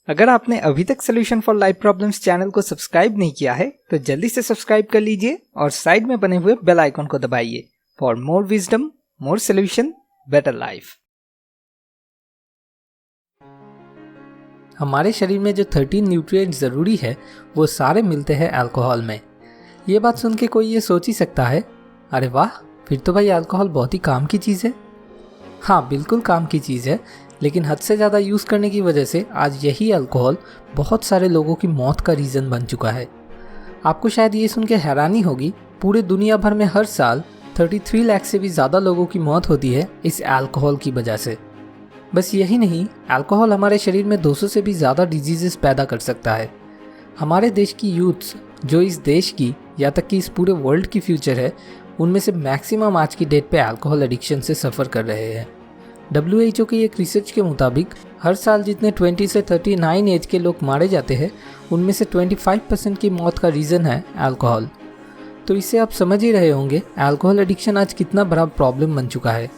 अगर आपने अभी तक solution for life problems channel को सब्सक्राइब नहीं किया है तो जल्दी से सब्सक्राइब कर लीजिए और साइड में बने हुए बेल आइकन को दबाइए for more wisdom, more solution, better life. हमारे शरीर में जो 13 न्यूट्रिएंट्स ज़रूरी है वो सारे मिलते हैं अल्कोहल में। ये बात सुन के कोई ये सोच ही सकता है, अरे वाह, फिर तो भाई अल्कोहल बहुत ही काम की चीज़ है। हाँ, बिल्कुल काम की चीज़ है, लेकिन हद से ज़्यादा यूज़ करने की वजह से आज यही अल्कोहल बहुत सारे लोगों की मौत का रीज़न बन चुका है। आपको शायद ये सुन के हैरानी होगी, पूरे दुनिया भर में हर साल 33 लाख से भी ज़्यादा लोगों की मौत होती है इस अल्कोहल की वजह से। बस यही नहीं, अल्कोहल हमारे शरीर में 200 से भी ज़्यादा डिजीज़ेस पैदा कर सकता है। हमारे देश की यूथ्स, जो इस देश की या तक कि इस पूरे वर्ल्ड की फ्यूचर है, उनमें से मैक्सिमम आज की डेट पे अल्कोहल एडिक्शन से सफ़र कर रहे हैं। WHO की एक रिसर्च के मुताबिक हर साल जितने 20 से 39 एज के लोग मारे जाते हैं, उनमें से 25% की मौत का रीज़न है अल्कोहल। तो इससे आप समझ ही रहे होंगे अल्कोहल एडिक्शन आज कितना बड़ा प्रॉब्लम बन चुका है।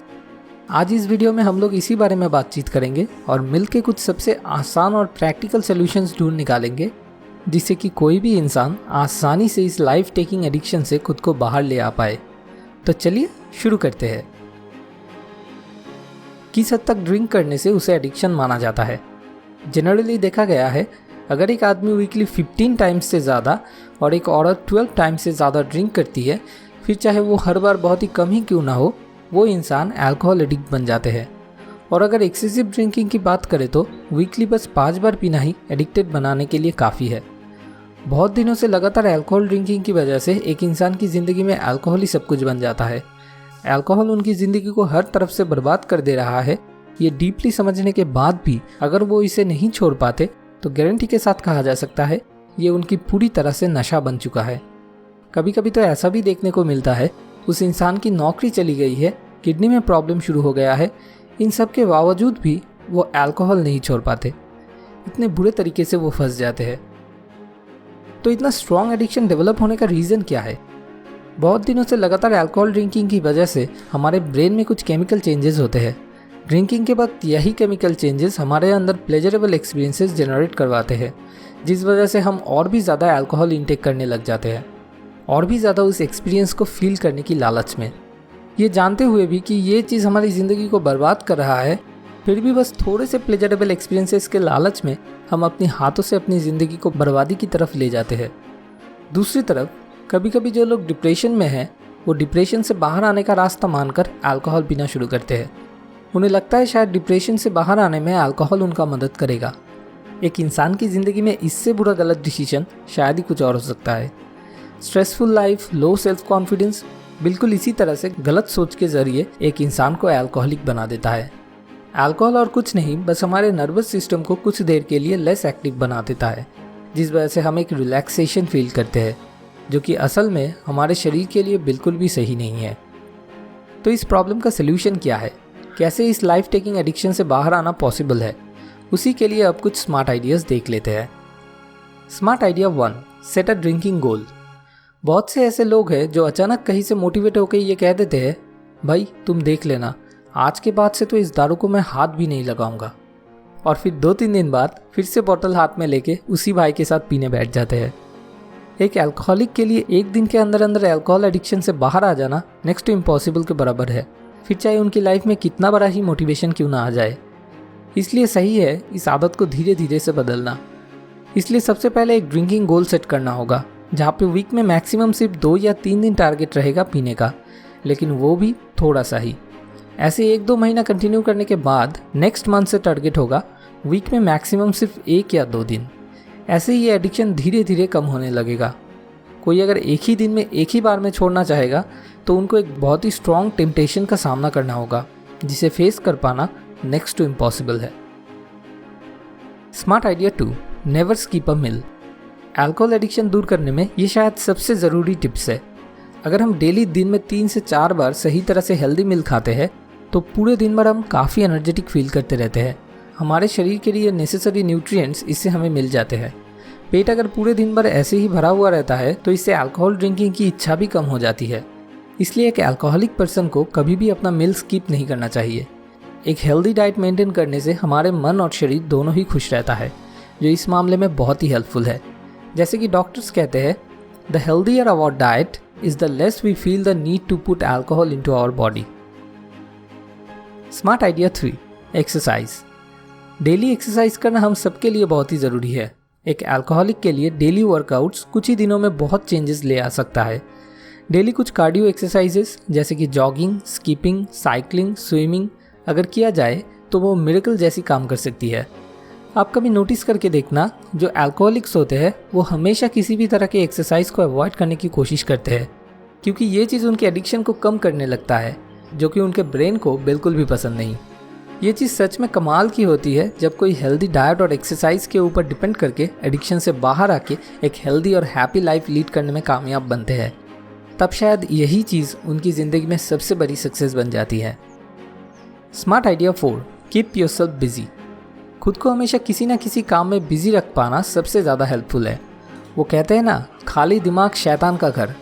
आज इस वीडियो में हम लोग इसी बारे में बातचीत करेंगे और मिलके कुछ सबसे आसान और प्रैक्टिकल सॉल्यूशंस ढूंढ निकालेंगे, जिससे कि कोई भी इंसान आसानी से इस लाइफ टेकिंग एडिक्शन से खुद को बाहर ले आ पाए। तो चलिए शुरू करते हैं। किस हद तक ड्रिंक करने से उसे एडिक्शन माना जाता है? जनरली देखा गया है, अगर एक आदमी वीकली 15 टाइम्स से ज़्यादा और एक औरत 12 टाइम्स से ज़्यादा ड्रिंक करती है, फिर चाहे वो हर बार बहुत ही कम ही क्यों ना हो, वो इंसान अल्कोहल एडिक्ट बन जाते हैं। और अगर एक्सेसिव ड्रिंकिंग की बात करें तो वीकली बस 5 बार पीना ही एडिक्टेड बनाने के लिए काफ़ी है। बहुत दिनों से लगातार अल्कोहल ड्रिंकिंग की वजह से एक इंसान की ज़िंदगी में अल्कोहल ही सब कुछ बन जाता है। अल्कोहल उनकी ज़िंदगी को हर तरफ से बर्बाद कर दे रहा है। ये डीपली समझने के बाद भी अगर वो इसे नहीं छोड़ पाते तो गारंटी के साथ कहा जा सकता है ये उनकी पूरी तरह से नशा बन चुका है। कभी कभी तो ऐसा भी देखने को मिलता है, उस इंसान की नौकरी चली गई है, किडनी में प्रॉब्लम शुरू हो गया है, इन सब के बावजूद भी वो अल्कोहल नहीं छोड़ पाते। इतने बुरे तरीके से वो फंस जाते हैं। तो इतना स्ट्रॉन्ग एडिक्शन डेवलप होने का रीज़न क्या है? बहुत दिनों से लगातार अल्कोहल ड्रिंकिंग की वजह से हमारे ब्रेन में कुछ केमिकल चेंजेस होते हैं। ड्रिंकिंग के वक्त यही केमिकल चेंजेस हमारे अंदर प्लेजरेबल एक्सपीरियंसेस जनरेट करवाते हैं, जिस वजह से हम और भी ज़्यादा अल्कोहल इंटेक करने लग जाते हैं, और भी ज़्यादा उस एक्सपीरियंस को फील करने की लालच में। ये जानते हुए भी कि ये चीज़ हमारी ज़िंदगी को बर्बाद कर रहा है, फिर भी बस थोड़े से प्लेजरेबल एक्सपीरियंसेस के लालच में हम अपने हाथों से अपनी ज़िंदगी को बर्बादी की तरफ ले जाते हैं। दूसरी तरफ कभी कभी जो लोग डिप्रेशन में हैं, वो डिप्रेशन से बाहर आने का रास्ता मानकर अल्कोहल पीना शुरू करते हैं। उन्हें लगता है शायद डिप्रेशन से बाहर आने में अल्कोहल उनका मदद करेगा। एक इंसान की ज़िंदगी में इससे बुरा गलत डिसीजन शायद ही कुछ और हो सकता है। Stressful life, low self confidence, बिल्कुल इसी तरह से गलत सोच के ज़रिए एक इंसान को अल्कोहलिक बना देता है। अल्कोहल और कुछ नहीं, बस हमारे नर्वस सिस्टम को कुछ देर के लिए लेस एक्टिव बना देता है, जिस वजह से हम एक रिलैक्सेशन फील करते हैं, जो कि असल में हमारे शरीर के लिए बिल्कुल भी सही नहीं है। तो इस प्रॉब्लम का सलूशन क्या है? कैसे इस लाइफ टेकिंग एडिक्शन से बाहर आना पॉसिबल है? उसी के लिए अब कुछ स्मार्ट आइडियाज़ देख लेते हैं। Smart idea 1, set a drinking goal. बहुत से ऐसे लोग हैं जो अचानक कहीं से मोटिवेट होकर ये कह देते हैं, भाई तुम देख लेना, आज के बाद से तो इस दारू को मैं हाथ भी नहीं लगाऊंगा। और फिर 2-3 दिन बाद फिर से बोतल हाथ में लेके उसी भाई के साथ पीने बैठ जाते हैं। एक अल्कोहलिक के लिए एक दिन के अंदर अंदर अल्कोहल एडिक्शन से बाहर आ जाना नेक्स्ट टू इम्पॉसिबल के बराबर है, फिर चाहे उनकी लाइफ में कितना बड़ा ही मोटिवेशन क्यों ना आ जाए। इसलिए सही है इस आदत को धीरे धीरे से बदलना। इसलिए सबसे पहले एक ड्रिंकिंग गोल सेट करना होगा, जहाँ पे वीक में मैक्सिमम सिर्फ 2 या 3 दिन टारगेट रहेगा पीने का, लेकिन वो भी थोड़ा सा ही। ऐसे 1-2 महीना कंटिन्यू करने के बाद नेक्स्ट मंथ से टारगेट होगा वीक में मैक्सिमम सिर्फ 1 या 2 दिन। ऐसे ये एडिक्शन धीरे धीरे कम होने लगेगा। कोई अगर एक ही दिन में एक ही बार में छोड़ना चाहेगा तो उनको एक बहुत ही स्ट्रॉन्ग टेम्पटेशन का सामना करना होगा, जिसे फेस कर पाना नेक्स्ट टू इम्पॉसिबल है। Smart idea 2, never skip a meal. Alcohol addiction दूर करने में ये शायद सबसे ज़रूरी टिप्स है। अगर हम डेली दिन में 3 से 4 बार सही तरह से हेल्दी मील खाते हैं तो पूरे दिन भर हम काफ़ी एनर्जेटिक फील करते रहते हैं। हमारे शरीर के लिए नेसेसरी न्यूट्रिएंट्स इससे हमें मिल जाते हैं। पेट अगर पूरे दिन भर ऐसे ही भरा हुआ रहता है तो इससे अल्कोहल ड्रिंकिंग की इच्छा भी कम हो जाती है। इसलिए एक अल्कोहलिक पर्सन को कभी भी अपना मील स्किप नहीं करना चाहिए। एक हेल्दी डाइट मेंटेन करने से हमारे मन और शरीर दोनों ही खुश रहता है। जो इस मामले में बहुत ही हेल्पफुल है। जैसे कि डॉक्टर्स कहते हैं, the healthier our diet is the less we feel the need to put alcohol into our body. Smart idea 3, exercise. Daily exercise करना हम सबके लिए बहुत ही ज़रूरी है। एक अल्कोहलिक के लिए डेली वर्कआउट्स कुछ ही दिनों में बहुत चेंजेस ले आ सकता है। डेली कुछ कार्डियो एक्सरसाइजेस जैसे कि जॉगिंग, स्कीपिंग, साइकिलिंग, स्विमिंग अगर किया जाए तो वो मिरेकल जैसी काम कर सकती है। आप कभी नोटिस करके देखना, जो अल्कोहलिक्स होते हैं वो हमेशा किसी भी तरह के एक्सरसाइज को अवॉइड करने की कोशिश करते हैं, क्योंकि ये चीज़ उनके एडिक्शन को कम करने लगता है, जो कि उनके ब्रेन को बिल्कुल भी पसंद नहीं। ये चीज़ सच में कमाल की होती है जब कोई हेल्दी डाइट और एक्सरसाइज के ऊपर डिपेंड करके एडिक्शन से बाहर आके एक हेल्दी और हैप्पी लाइफ लीड करने में कामयाब बनते हैं। तब शायद यही चीज़ उनकी ज़िंदगी में सबसे बड़ी सक्सेस बन जाती है। Smart idea 4, keep yourself busy. खुद को हमेशा किसी न किसी काम में बिजी रख पाना सबसे ज़्यादा हेल्पफुल है। वो कहते हैं ना, खाली दिमाग शैतान का घर।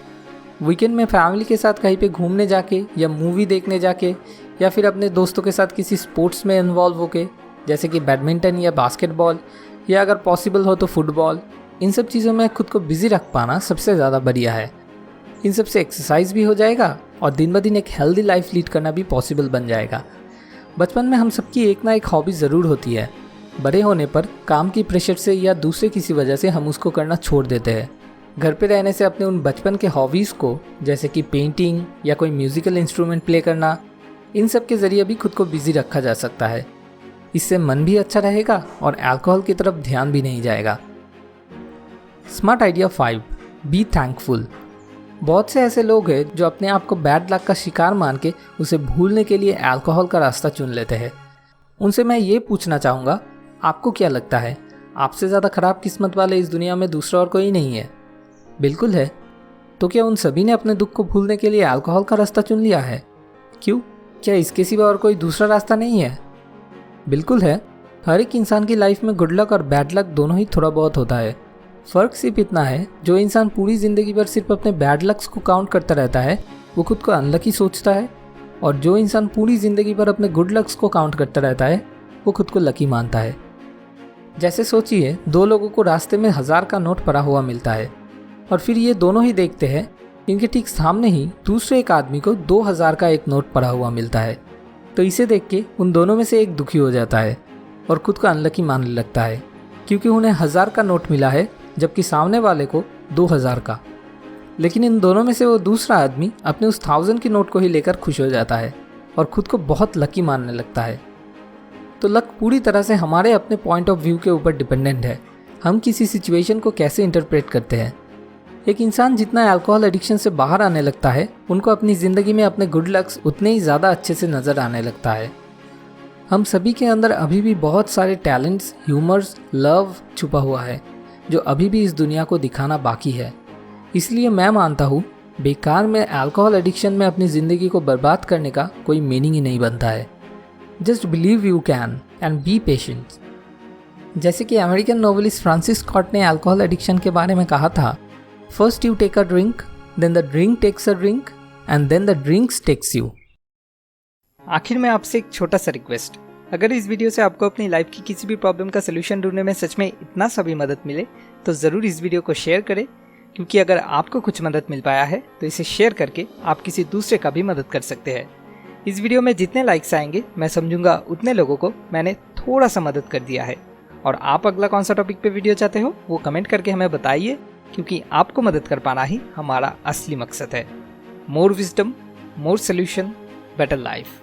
वीकेंड में फैमिली के साथ कहीं पे घूमने जाके या मूवी देखने जाके या फिर अपने दोस्तों के साथ किसी स्पोर्ट्स में इन्वॉल्व होके, जैसे कि बैडमिंटन या बास्केटबॉल या अगर पॉसिबल हो तो फुटबॉल, इन सब चीज़ों में खुद को बिजी रख पाना सबसे ज़्यादा बढ़िया है। इन सब से एक्सरसाइज भी हो जाएगा और दिन ब दिन एक हेल्दी लाइफ लीड करना भी पॉसिबल बन जाएगा। बचपन में हम सबकी एक ना एक हॉबी ज़रूर होती है। बड़े होने पर काम की प्रेशर से या दूसरे किसी वजह से हम उसको करना छोड़ देते हैं। घर पे रहने से अपने उन बचपन के हॉबीज़ को, जैसे कि पेंटिंग या कोई म्यूज़िकल इंस्ट्रूमेंट प्ले करना, इन सब के ज़रिए भी खुद को बिजी रखा जा सकता है। इससे मन भी अच्छा रहेगा और अल्कोहल की तरफ ध्यान भी नहीं जाएगा। Smart idea 5, be thankful. बहुत से ऐसे लोग हैं जो अपने आप को बैड लक का शिकार मान के उसे भूलने के लिए अल्कोहल का रास्ता चुन लेते हैं। उनसे मैं ये पूछना चाहूँगा, आपको क्या लगता है, आपसे ज़्यादा ख़राब किस्मत वाले इस दुनिया में दूसरा और कोई नहीं है? बिल्कुल है। तो क्या उन सभी ने अपने दुख को भूलने के लिए अल्कोहल का रास्ता चुन लिया है? क्यों? क्या इसके सिवा और कोई दूसरा रास्ता नहीं है? बिल्कुल है। हर एक इंसान की लाइफ में गुड लक और बैड लक दोनों ही थोड़ा बहुत होता है। फ़र्क सिर्फ इतना है, जो इंसान पूरी ज़िंदगी भर सिर्फ अपने बैड लक्स को काउंट करता रहता है वो खुद को अनलकी सोचता है, और जो इंसान पूरी ज़िंदगी भर अपने गुड लक्स को काउंट करता रहता है वो खुद को लकी मानता है। जैसे सोचिए, दो लोगों को रास्ते में 1000 का नोट पड़ा हुआ मिलता है और फिर ये दोनों ही देखते हैं, इनके ठीक सामने ही दूसरे एक आदमी को 2000 का एक नोट पड़ा हुआ मिलता है। तो इसे देख के उन दोनों में से एक दुखी हो जाता है और खुद को अनलकी मानने लगता है, क्योंकि उन्हें 1000 का नोट मिला है जबकि सामने वाले को 2000 का। लेकिन इन दोनों में से वो दूसरा आदमी अपने उस 1000 की नोट को ही लेकर खुश हो जाता है और खुद को बहुत लकी मानने लगता है। तो लक पूरी तरह से हमारे अपने पॉइंट ऑफ व्यू के ऊपर डिपेंडेंट है, हम किसी सिचुएशन को कैसे इंटरप्रेट करते हैं। एक इंसान जितना अल्कोहल एडिक्शन से बाहर आने लगता है, उनको अपनी ज़िंदगी में अपने गुड लक्स उतने ही ज़्यादा अच्छे से नज़र आने लगता है। हम सभी के अंदर अभी भी बहुत सारे टैलेंट्स, ह्यूमर्स, लव छुपा हुआ है जो अभी भी इस दुनिया को दिखाना बाकी है। इसलिए मैं मानता हूँ, बेकार में अल्कोहल एडिक्शन में अपनी ज़िंदगी को बर्बाद करने का कोई मीनिंग ही नहीं बनता है। Just believe you can and be patient. जैसे कि अमेरिकन नोवेलिस्ट फ्रांसिस स्कॉट ने अल्कोहल एडिक्शन के बारे में कहा था, first you take a drink, then the drink takes a drink and then the drinks take you. आखिर में आपसे एक छोटा सा रिक्वेस्ट, अगर इस वीडियो से आपको अपनी लाइफ की किसी भी प्रॉब्लम का सलूशन ढूंढने में सच में इतना सा भी मदद मिले तो ज़रूर इस वीडियो को शेयर करें, क्योंकि अगर आपको कुछ मदद मिल पाया है तो इसे शेयर करके आप किसी दूसरे का भी मदद कर सकते हैं। इस वीडियो में जितने लाइक्स आएंगे मैं समझूंगा उतने लोगों को मैंने थोड़ा सा मदद कर दिया है। और आप अगला कौन सा टॉपिक पे वीडियो चाहते हो वो कमेंट करके हमें बताइए, क्योंकि आपको मदद कर पाना ही हमारा असली मकसद है। मोर विजडम, मोर सोल्यूशन, बेटर लाइफ।